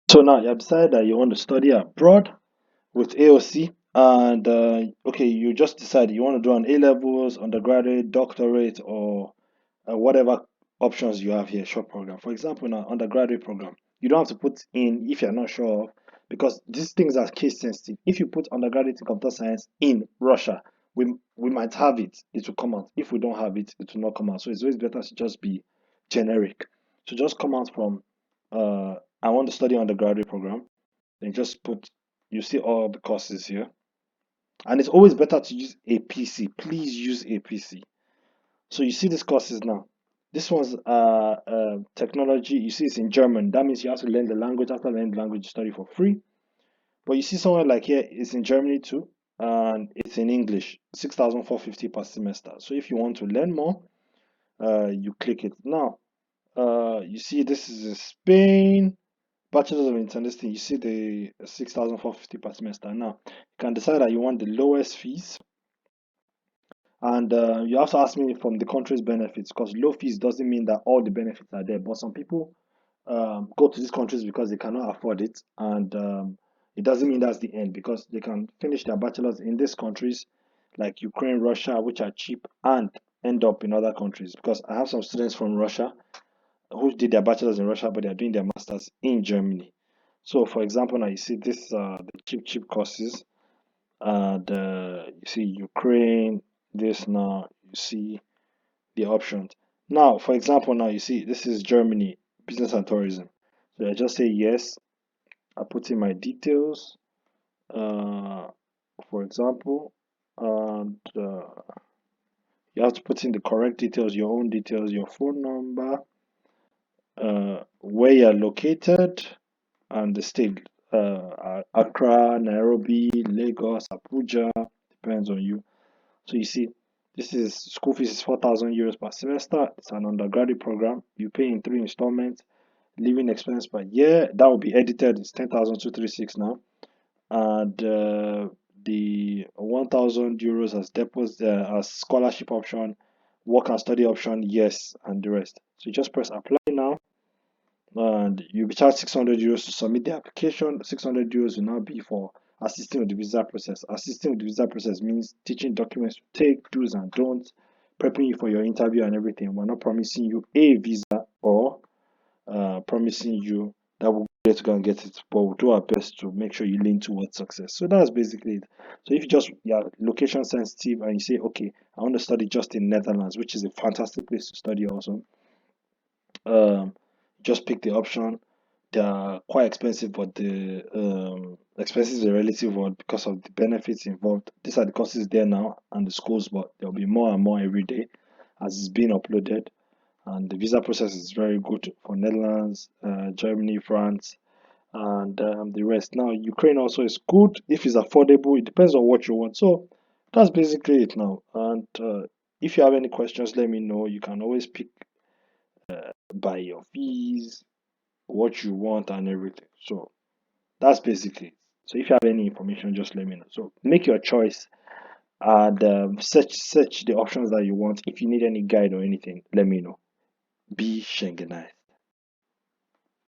So now you have decided that you want to study abroad with AOC, and okay, you just decide you want to do an A levels, undergraduate, doctorate, or whatever options you have here, short program. For example, now undergraduate program, you don't have to put in if you're not sure of, because these things are case sensitive. If you put undergraduate in computer science in Russia, we might have it, it will come out. If we don't have it, it will not come out. So it's always better to just be generic. So just come out from I want to study undergraduate program, then just put you see all the courses here. And it's always better to use a PC. Please use a PC. So you see these courses now. This one's technology. You see it's in German. That means you have to learn the language. After learning the language, you study for free. But you see somewhere like here, it's in Germany too, and it's in English. 6,450 per semester. So if you want to learn more, you click it. Now, you see this is in Spain. Bachelor's of International. You see the 6,450 per semester. Now, you can decide that you want the lowest fees, and you have to ask me from the country's benefits, because low fees doesn't mean that all the benefits are there. But some people go to these countries because they cannot afford it, and it doesn't mean that's the end, because they can finish their bachelor's in these countries like Ukraine, Russia, which are cheap, and end up in other countries. Because I have some students from Russia who did their bachelor's in Russia, but they are doing their masters in Germany. So, for example, now you see this the cheap courses, the you see Ukraine. This now you see the options. Now, for example, now you see this is Germany, business and tourism. So I just say yes. I put in my details, uh, for example, and you have to put in the correct details, your own details, your phone number, where you're located, and the state. Accra, Nairobi, Lagos, Abuja, depends on you. So you see, this is school fees is 4,000 euros per semester. It's an undergraduate program. You pay in three installments. Living expense per year that will be edited is 10,236 now, and the 1,000 euros as deposit as scholarship option, work and study option, yes, and the rest. So you just press apply now, and you'll be charged 600 euros to submit the application. 600 euros will now be for assisting with the visa process. Assisting with the visa process means teaching documents to take, do's and don'ts, prepping you for your interview and everything. We're not promising you a visa or promising you that we'll get to go and get it, but we'll do our best to make sure you lean towards success. So that's basically it. So if you just you're location sensitive and you say, okay, I want to study just in Netherlands, which is a fantastic place to study also, um, just pick the option. They are quite expensive, but the expenses is a relative one because of the benefits involved. These are the courses there now and the schools, but there'll be more and more every day as it's being uploaded. And the visa process is very good for Netherlands, Germany, France, and the rest. Now, Ukraine also is good if it's affordable. It depends on what you want. So that's basically it now. And if you have any questions, let me know. You can always pick by your fees, what you want, and everything. So that's basically it. So if you have any information, just let me know. So make your choice and search the options that you want. If you need any guide or anything, let me know. Be Schengenized.